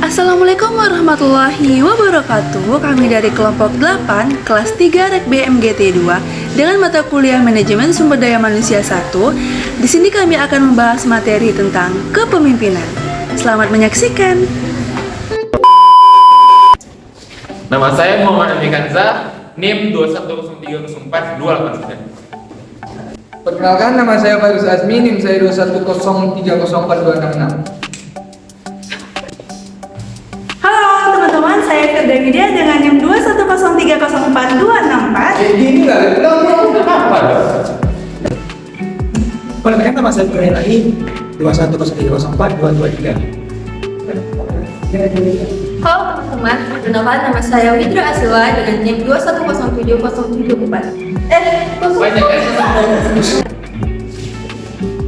Assalamualaikum warahmatullahi wabarakatuh. Kami dari kelompok 8 kelas 3 Rek BMGT 2 dengan mata kuliah Manajemen Sumber Daya Manusia 1. Di sini kami akan membahas materi tentang kepemimpinan. Selamat menyaksikan. Nama saya Muhammad Ami Kanza, NIM 210304289. Perkenalkan, nama saya Fairuz Azmi, NIM saya 210304266. Halo teman-teman, saya Firda Widya dengan NIM 210304264. Jadi ini nggak ada Apa dong? Perkenalkan, nama saya Ibrahim Rahim 210304223. Halo teman-teman, perkenalkan nama saya Widra Asila dengan NIM 2107074. Banyak kan?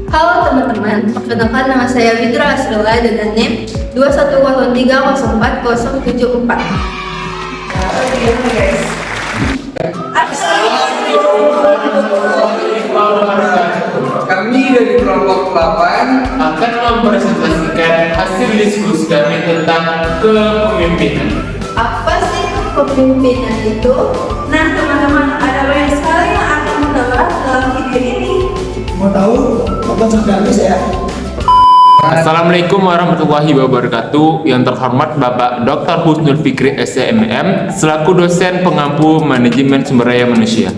Halo teman-teman, perkenalkan nama saya Widra Asila dengan NIM 210304074. Kami dari kelompok 8 Akan mempresentasikan hasil diskusi kami tentang kepemimpinan. Apa sih kepemimpinan itu? Nah teman-teman, ada banyak sekali yang akan kita bahas dalam video ini. Mau tahu? Tonton sampai habis ya. Assalamualaikum warahmatullahi wabarakatuh. Yang terhormat Bapak Dr. Husnul Fikri SCMM selaku dosen pengampu Manajemen Sumber Daya Manusia.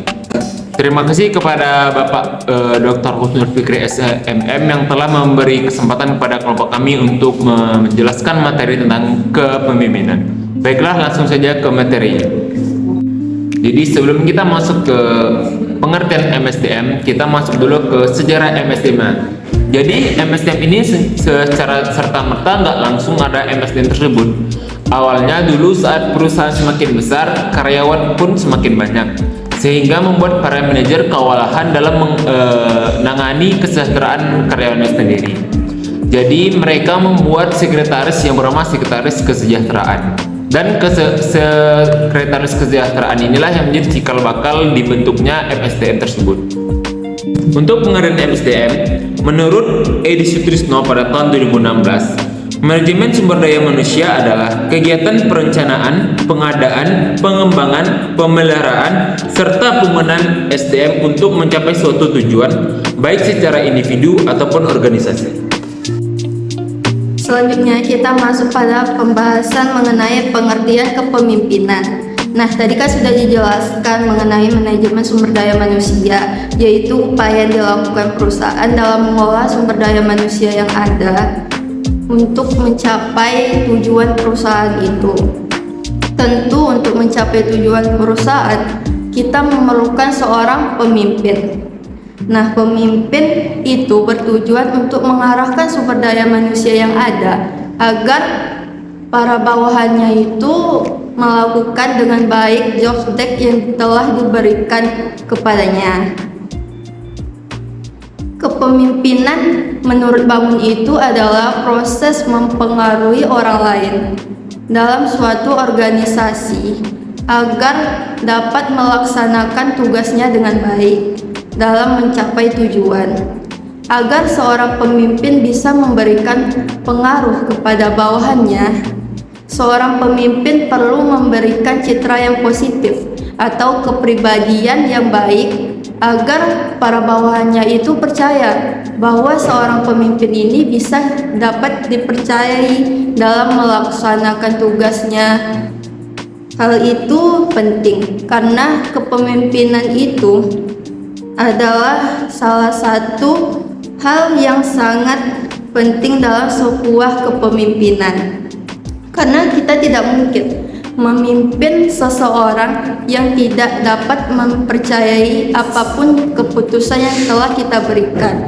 Terima kasih kepada Bapak Dr. Husnul Fikri SCMM yang telah memberi kesempatan kepada kelompok kami untuk menjelaskan materi tentang kepemimpinan. Baiklah, langsung saja ke materinya. Jadi sebelum kita masuk ke pengertian MSDM, kita masuk dulu ke sejarah MSDM. Jadi MSDM ini secara serta-merta nggak langsung ada MSDM tersebut. Awalnya dulu saat perusahaan semakin besar, karyawan pun semakin banyak, sehingga membuat para manajer kewalahan dalam menangani kesejahteraan karyawannya sendiri. Jadi mereka membuat sekretaris yang bernama sekretaris kesejahteraan. Dan sekretaris kesejahteraan inilah yang menjadi cikal bakal dibentuknya MSDM tersebut. Untuk pengertian MSDM, menurut Edi Sutrisno pada tahun 2016, manajemen sumber daya manusia adalah kegiatan perencanaan, pengadaan, pengembangan, pemeliharaan, serta penggunaan SDM untuk mencapai suatu tujuan, baik secara individu ataupun organisasi. Selanjutnya kita masuk pada pembahasan mengenai pengertian kepemimpinan. Nah, tadi kan sudah dijelaskan mengenai manajemen sumber daya manusia, yaitu upaya yang dilakukan perusahaan dalam mengolah sumber daya manusia yang ada untuk mencapai tujuan perusahaan itu. Tentu untuk mencapai tujuan perusahaan, kita memerlukan seorang pemimpin. Nah, pemimpin itu bertujuan untuk mengarahkan sumber daya manusia yang ada agar para bawahannya itu melakukan dengan baik job desk yang telah diberikan kepadanya. Kepemimpinan menurut Bangun itu adalah proses mempengaruhi orang lain dalam suatu organisasi agar dapat melaksanakan tugasnya dengan baik dalam mencapai tujuan. Agar seorang pemimpin bisa memberikan pengaruh kepada bawahannya, seorang pemimpin perlu memberikan citra yang positif atau kepribadian yang baik agar para bawahannya itu percaya bahwa seorang pemimpin ini bisa dapat dipercayai dalam melaksanakan tugasnya. Hal itu penting karena kepemimpinan itu adalah salah satu hal yang sangat penting dalam sebuah kepemimpinan. Karena kita tidak mungkin memimpin seseorang yang tidak dapat mempercayai apapun keputusan yang telah kita berikan.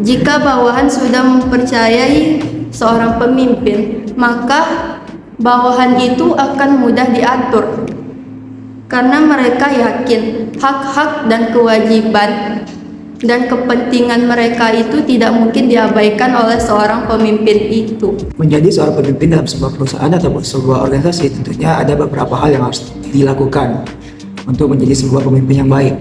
Jika bawahan sudah mempercayai seorang pemimpin, maka bawahan itu akan mudah diatur. Karena mereka yakin hak-hak dan kewajiban dan kepentingan mereka itu tidak mungkin diabaikan oleh seorang pemimpin itu. Menjadi seorang pemimpin dalam sebuah perusahaan atau sebuah organisasi tentunya ada beberapa hal yang harus dilakukan untuk menjadi sebuah pemimpin yang baik.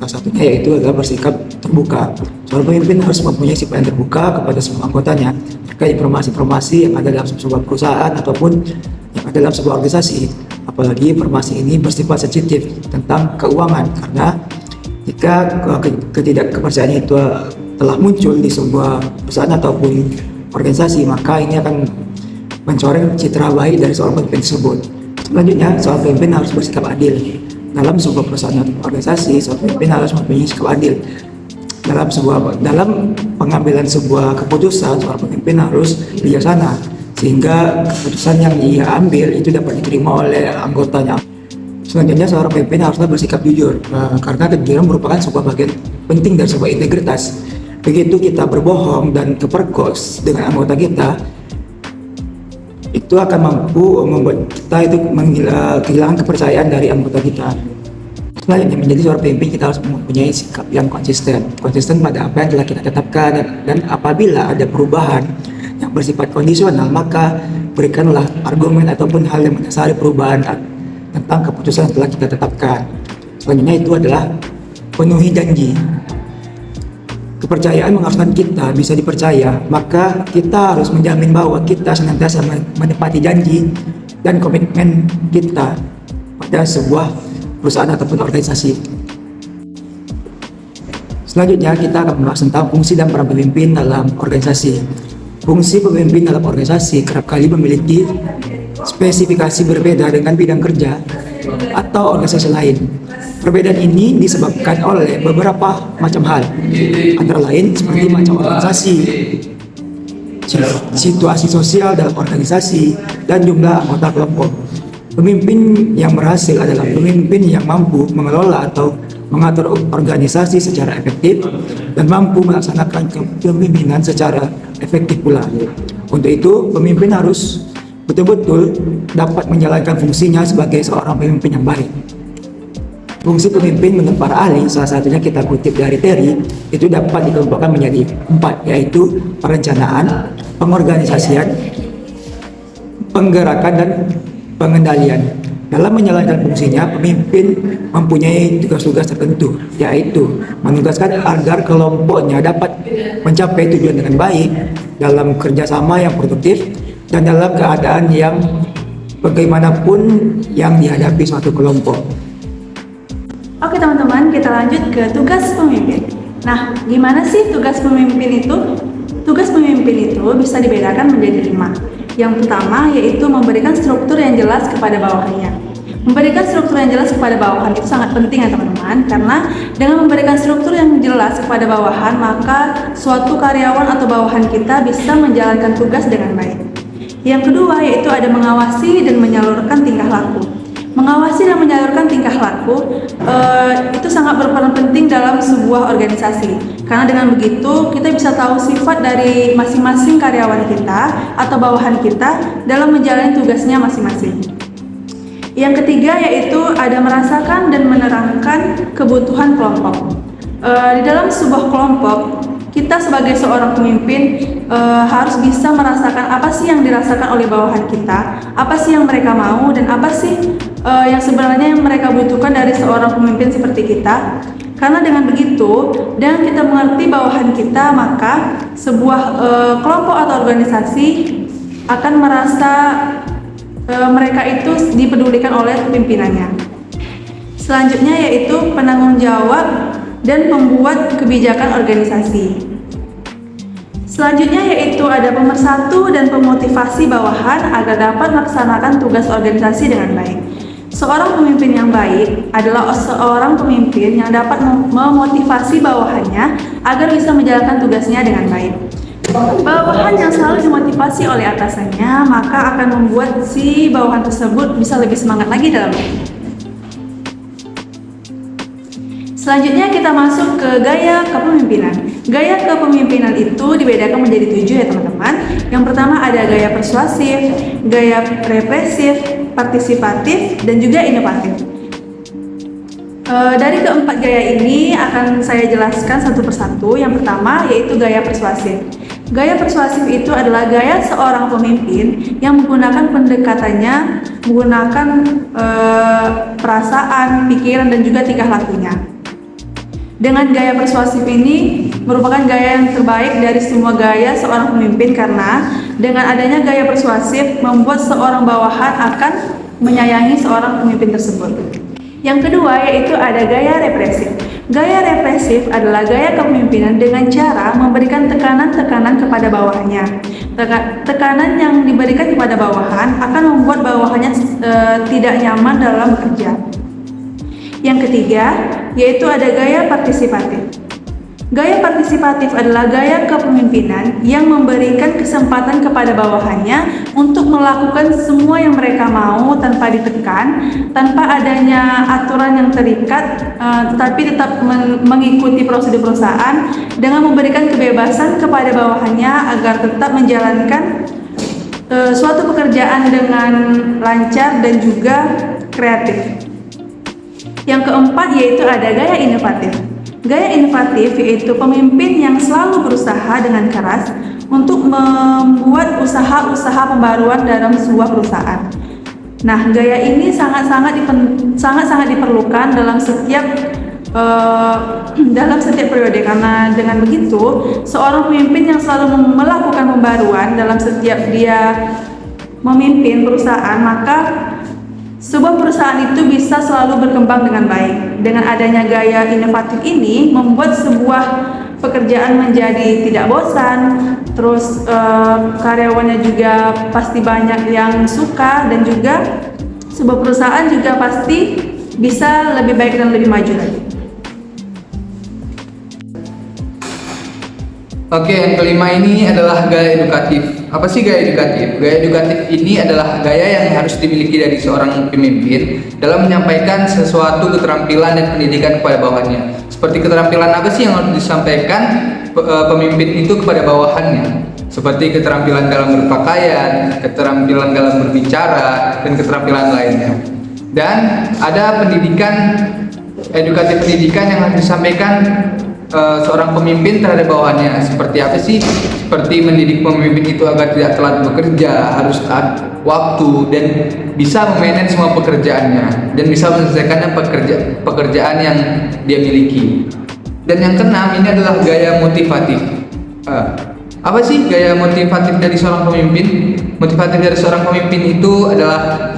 Salah satunya yaitu adalah bersikap terbuka. Seorang pemimpin harus mempunyai sifat yang terbuka kepada semua anggotanya terkait informasi-informasi yang ada dalam sebuah perusahaan ataupun yang ada dalam sebuah organisasi. Apalagi informasi ini bersifat sensitif tentang keuangan, karena jika ketidakpercayaan itu telah muncul di sebuah perusahaan ataupun organisasi, maka ini akan mencoreng citra baik dari seorang pemimpin tersebut. Selanjutnya, seorang pemimpin harus bersikap adil. Dalam sebuah perusahaan atau organisasi, seorang pemimpin harus mempunyai sikap adil. Dalam pengambilan sebuah keputusan, seorang pemimpin harus bijaksana sehingga keputusan yang ia ambil itu dapat diterima oleh anggotanya. Selanjutnya, seorang pemimpin haruslah bersikap jujur, karena kejujuran merupakan sebuah bagian penting dari sebuah integritas. Begitu kita berbohong dan kepergok dengan anggota kita, itu akan mampu membuat kita itu kehilangan kepercayaan dari anggota kita. Selanjutnya, menjadi seorang pemimpin kita harus mempunyai sikap yang konsisten pada apa yang telah kita tetapkan, dan apabila ada perubahan yang bersifat kondisional, maka berikanlah argumen ataupun hal yang mendasari perubahan tentang keputusan yang telah kita tetapkan. Selanjutnya itu adalah penuhi janji. Kepercayaan mengharuskan kita bisa dipercaya, maka kita harus menjamin bahwa kita senantiasa menepati janji dan komitmen kita pada sebuah perusahaan ataupun organisasi. Selanjutnya, kita akan membahas tentang fungsi dan peran pemimpin dalam organisasi. Fungsi pemimpin dalam organisasi kerap kali memiliki spesifikasi berbeda dengan bidang kerja atau organisasi lain. Perbedaan ini disebabkan oleh beberapa macam hal, antara lain seperti macam organisasi, situasi sosial dalam organisasi, dan jumlah anggota kelompok. Pemimpin yang berhasil adalah pemimpin yang mampu mengelola atau mengatur organisasi secara efektif dan mampu melaksanakan kepemimpinan secara efektif pula. Untuk itu, pemimpin harus betul-betul dapat menjalankan fungsinya sebagai seorang pemimpin yang baik. Fungsi pemimpin menurut para ahli, salah satunya kita kutip dari Terry, itu dapat dikelompokkan menjadi 4, yaitu perencanaan, pengorganisasian, penggerakan, dan pengendalian. Dalam menjalankan fungsinya, pemimpin mempunyai tugas-tugas tertentu, yaitu menugaskan agar kelompoknya dapat mencapai tujuan dengan baik, dalam kerjasama yang produktif, dan dalam keadaan yang bagaimanapun yang dihadapi suatu kelompok. Oke teman-teman, kita lanjut ke tugas pemimpin. Nah, gimana sih tugas pemimpin itu? Tugas pemimpin itu bisa dibedakan menjadi 5. Yang pertama yaitu memberikan struktur yang jelas kepada bawahannya. Memberikan struktur yang jelas kepada bawahan itu sangat penting ya teman-teman, karena dengan memberikan struktur yang jelas kepada bawahan, maka suatu karyawan atau bawahan kita bisa menjalankan tugas dengan baik. Yang kedua yaitu ada mengawasi dan menyalurkan tingkah laku. Mengawasi dan menyalurkan tingkah laku itu sangat berperan penting dalam sebuah organisasi, karena dengan begitu kita bisa tahu sifat dari masing-masing karyawan kita atau bawahan kita dalam menjalani tugasnya masing-masing. Yang ketiga yaitu ada merasakan dan menerangkan kebutuhan kelompok. Di dalam sebuah kelompok, kita sebagai seorang pemimpin harus bisa merasakan apa sih yang dirasakan oleh bawahan kita, apa sih yang mereka mau, dan apa sih yang sebenarnya yang mereka butuhkan dari seorang pemimpin seperti kita. Karena dengan begitu, dan kita mengerti bawahan kita, maka sebuah kelompok atau organisasi akan merasa mereka itu dipedulikan oleh pimpinannya. Selanjutnya yaitu penanggung jawab dan pembuat kebijakan organisasi. Selanjutnya yaitu ada pemersatu dan pemotivasi bawahan agar dapat melaksanakan tugas organisasi dengan baik. Seorang pemimpin yang baik adalah seorang pemimpin yang dapat memotivasi bawahannya agar bisa menjalankan tugasnya dengan baik. Bawahan yang selalu dimotivasi oleh atasannya, maka akan membuat si bawahan tersebut bisa lebih semangat lagi dalam bekerja. Selanjutnya kita masuk ke gaya kepemimpinan. Gaya kepemimpinan itu dibedakan menjadi 7 ya teman-teman. Yang pertama ada gaya persuasif, gaya represif, partisipatif, dan juga inovatif. Dari keempat gaya ini akan saya jelaskan satu persatu. Yang pertama yaitu gaya persuasif. Gaya persuasif itu adalah gaya seorang pemimpin yang menggunakan pendekatannya, menggunakan perasaan, pikiran, dan juga tingkah lakunya. Dengan gaya persuasif ini merupakan gaya yang terbaik dari semua gaya seorang pemimpin karena dengan adanya gaya persuasif membuat seorang bawahan akan menyayangi seorang pemimpin tersebut. Yang kedua yaitu ada gaya represif. Gaya represif adalah gaya kepemimpinan dengan cara memberikan tekanan-tekanan kepada bawahannya. Tekanan yang diberikan kepada bawahan akan membuat bawahannya tidak nyaman dalam bekerja. Yang ketiga, yaitu ada gaya partisipatif. Gaya partisipatif adalah gaya kepemimpinan yang memberikan kesempatan kepada bawahannya untuk melakukan semua yang mereka mau tanpa ditekan, tanpa adanya aturan yang terikat, tetapi tetap mengikuti prosedur perusahaan dengan memberikan kebebasan kepada bawahannya agar tetap menjalankan suatu pekerjaan dengan lancar dan juga kreatif. Yang keempat yaitu ada gaya inovatif. Gaya inovatif yaitu pemimpin yang selalu berusaha dengan keras untuk membuat usaha-usaha pembaruan dalam sebuah perusahaan. Nah, gaya ini sangat-sangat diperlukan dalam setiap periode karena dengan begitu seorang pemimpin yang selalu melakukan pembaruan dalam setiap dia memimpin perusahaan, maka sebuah perusahaan itu bisa selalu berkembang dengan baik. Dengan adanya gaya inovatif ini membuat sebuah pekerjaan menjadi tidak bosan, terus karyawannya juga pasti banyak yang suka dan juga sebuah perusahaan juga pasti bisa lebih baik dan lebih maju lagi. Oke, yang kelima ini adalah gaya edukatif. Apa sih gaya edukatif? Gaya edukatif ini adalah gaya yang harus dimiliki dari seorang pemimpin dalam menyampaikan sesuatu keterampilan dan pendidikan kepada bawahannya. Seperti keterampilan apa sih yang harus disampaikan pemimpin itu kepada bawahannya? Seperti keterampilan dalam berpakaian, keterampilan dalam berbicara, dan keterampilan lainnya. Dan ada edukatif pendidikan yang harus disampaikan seorang pemimpin terhadap bawahannya. Seperti apa sih? Seperti mendidik pemimpin itu agar tidak telat bekerja, harus taat waktu, dan bisa memanage semua pekerjaannya, dan bisa menyelesaikan pekerjaan yang dia miliki. Dan yang keenam ini adalah gaya motivatif. Apa sih gaya motivatif dari seorang pemimpin? Motivatif dari seorang pemimpin itu adalah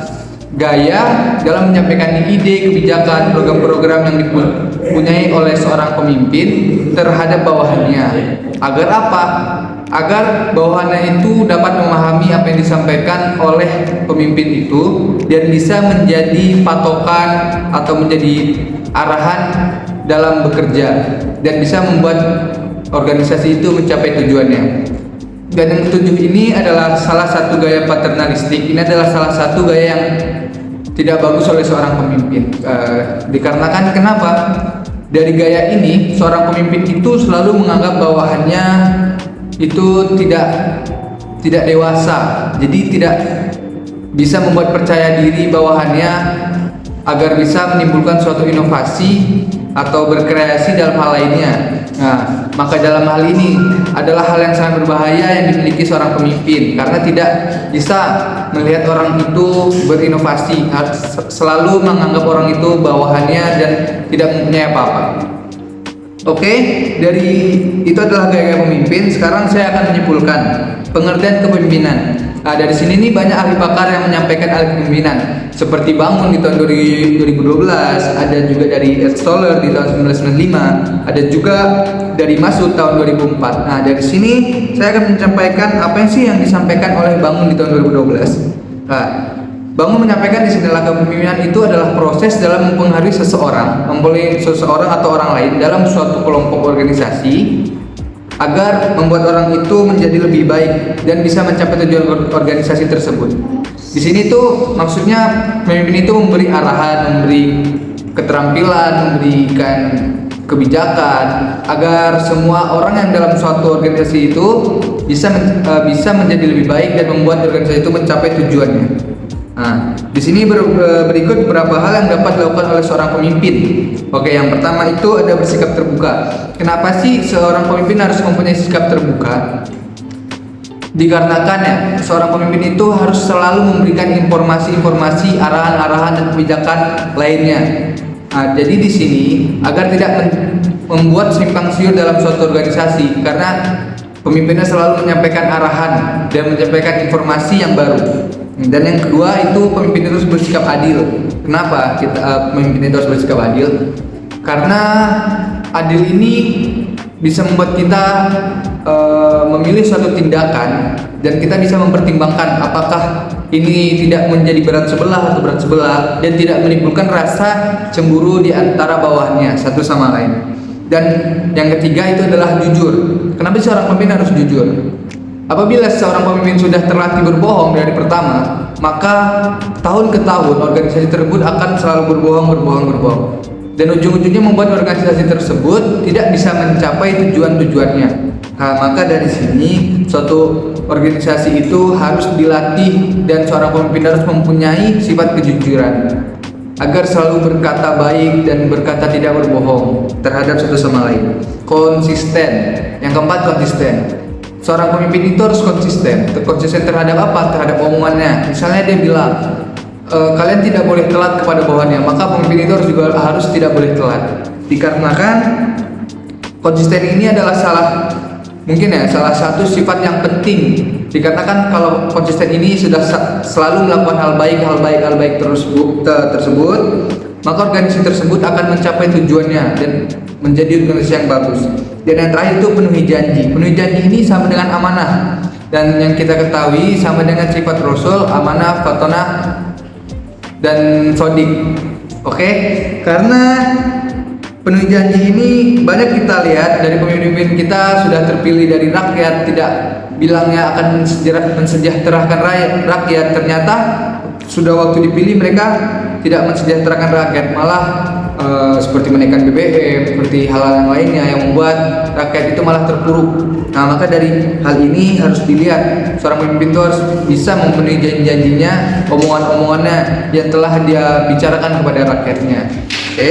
gaya dalam menyampaikan ide, kebijakan, program-program yang dipunyai oleh seorang pemimpin terhadap bawahannya. Agar apa? Agar bawahannya itu dapat memahami apa yang disampaikan oleh pemimpin itu dan bisa menjadi patokan atau menjadi arahan dalam bekerja dan bisa membuat organisasi itu mencapai tujuannya. Dan yang ketujuh ini adalah salah satu gaya paternalistik. Ini adalah salah satu gaya yang tidak bagus oleh seorang pemimpin. Dikarenakan kenapa? Dari gaya ini, seorang pemimpin itu selalu menganggap bawahannya itu tidak dewasa. Jadi tidak bisa membuat percaya diri bawahannya agar bisa menimbulkan suatu inovasi atau berkreasi dalam hal lainnya. Nah, maka dalam hal ini adalah hal yang sangat berbahaya yang dimiliki seorang pemimpin karena tidak bisa melihat orang itu berinovasi, selalu menganggap orang itu bawahannya dan tidak mempunyai apa-apa. Oke, dari itu adalah gaya pemimpin. Sekarang saya akan menyimpulkan pengertian kepemimpinan. Nah, dari sini nih banyak ahli pakar yang menyampaikan ahli kepemimpinan seperti Bangun di tahun 2012, ada juga dari Ed Stoller di tahun 1995, ada juga dari Masud tahun 2004. Nah, dari sini saya akan menyampaikan apa yang sih yang disampaikan oleh Bangun di tahun 2012. Nah, Bangun menyampaikan di sini kepemimpinan itu adalah proses dalam mempengaruhi seseorang atau orang lain dalam suatu kelompok organisasi agar membuat orang itu menjadi lebih baik dan bisa mencapai tujuan organisasi tersebut. Di sini tuh maksudnya pemimpin itu memberi arahan, memberi keterampilan, memberikan kebijakan agar semua orang yang dalam suatu organisasi itu bisa menjadi lebih baik dan membuat organisasi itu mencapai tujuannya. Nah, di sini berikut beberapa hal yang dapat dilakukan oleh seorang pemimpin. Oke, yang pertama itu ada bersikap terbuka. Kenapa sih seorang pemimpin harus mempunyai sikap terbuka? Dikarenakan ya, seorang pemimpin itu harus selalu memberikan informasi-informasi, arahan-arahan dan kebijakan lainnya Nah, jadi di sini agar tidak membuat simpang siur dalam suatu organisasi, karena pemimpinnya selalu menyampaikan arahan dan menyampaikan informasi yang baru. Dan yang kedua itu pemimpin itu harus bersikap adil. Kenapa pemimpin itu harus bersikap adil? Karena adil ini bisa membuat kita memilih suatu tindakan dan kita bisa mempertimbangkan apakah ini tidak menjadi berat sebelah atau berat sebelah dan tidak menimbulkan rasa cemburu di antara bawahnya satu sama lain. Dan yang ketiga itu adalah jujur. Kenapa seorang pemimpin harus jujur? Apabila seorang pemimpin sudah terlatih berbohong dari pertama, maka tahun ke tahun organisasi tersebut akan selalu berbohong. Dan ujung-ujungnya membuat organisasi tersebut tidak bisa mencapai tujuan-tujuannya. Nah, maka dari sini suatu organisasi itu harus dilatih dan seorang pemimpin harus mempunyai sifat kejujuran agar selalu berkata baik dan berkata tidak berbohong terhadap satu sama lain. Konsisten. Yang keempat, konsisten. Seorang pemimpin itu harus konsisten. Konsisten terhadap apa? Terhadap omongannya. Misalnya dia bilang, kalian tidak boleh telat kepada bawahannya, maka pemimpin itu harus tidak boleh telat. Dikarenakan konsisten ini adalah salah satu sifat yang penting. Dikatakan kalau konsisten ini sudah selalu melakukan hal baik tersebut, maka organisasi tersebut akan mencapai tujuannya dan menjadi organisasi yang bagus. Dan yang terakhir itu penuhi janji. Penuhi janji ini sama dengan amanah, dan yang kita ketahui sama dengan sifat Rasul, amanah, fatonah, dan sodik. Oke, karena penuhi janji ini banyak kita lihat dari pemimpin kita sudah terpilih dari rakyat, tidak bilangnya akan mensejahterakan rakyat, ternyata sudah waktu dipilih mereka tidak mensejahterakan rakyat, malah seperti menaikkan BBM, seperti hal-hal yang lainnya yang membuat rakyat itu malah terpuruk. Nah, maka dari hal ini harus dilihat seorang pemimpin itu harus bisa memenuhi janji-janjinya, omongan-omongannya yang telah dia bicarakan kepada rakyatnya. Oke.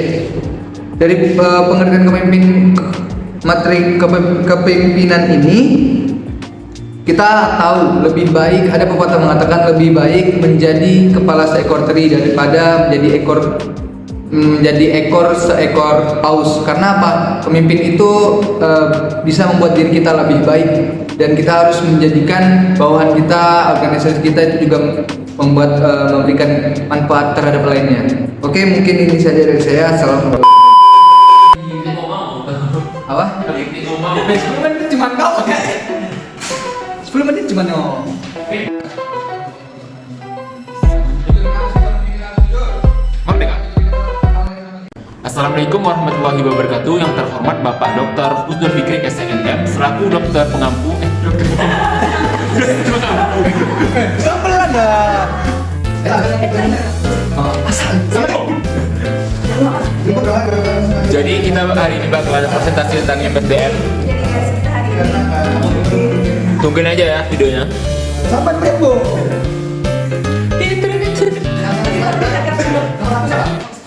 Dari pengertian materi kepemimpinan ini, kita tahu lebih baik, ada pepatah mengatakan lebih baik menjadi kepala seekor teri daripada menjadi ekor seekor paus. Karena apa? Pemimpin itu bisa membuat diri kita lebih baik, dan kita harus menjadikan bawahan kita, organisasi kita itu juga memberikan manfaat terhadap lainnya. Oke, mungkin ini saja dari saya. Assalamualaikum. Apa? 10 menit cuma kau. 10 menit cuma no. Assalamualaikum warahmatullahi wabarakatuh. Yang terhormat Bapak Dr. Husnul Fikri SMM selaku dokter pengampu Jadi kita hari ini bakalan presentasi tentang MPTN. Tungguin aja ya videonya. Sampai berapa?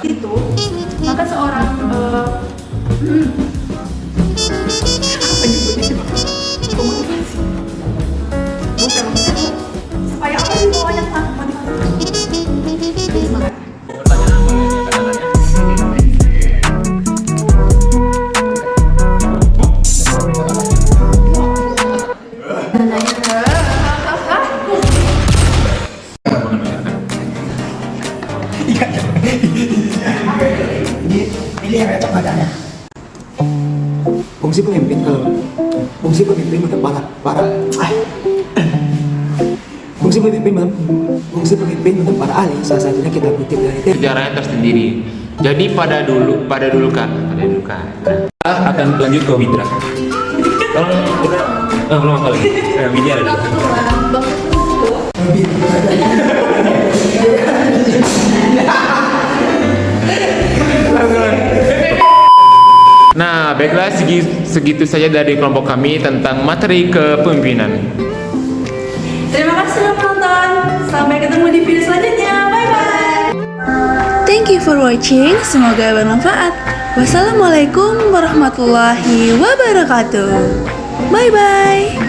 Itu maka seorang komunikasi bukan supaya apa sih bawanya Ini yang ada padanya. Fungsi pemimpin untuk fungsi pemimpin untuk para ahli, salah satunya kita kutip dari sejarahnya tersendiri. Jadi pada dulu kan akan lanjut ke Widra. Belum kali. Widra ada. Nah, baiklah segitu saja dari kelompok kami tentang materi kepemimpinan. Terima kasih sudah menonton. Sampai ketemu di video selanjutnya. Bye bye. Thank you for watching. Semoga bermanfaat. Wassalamualaikum warahmatullahi wabarakatuh. Bye bye.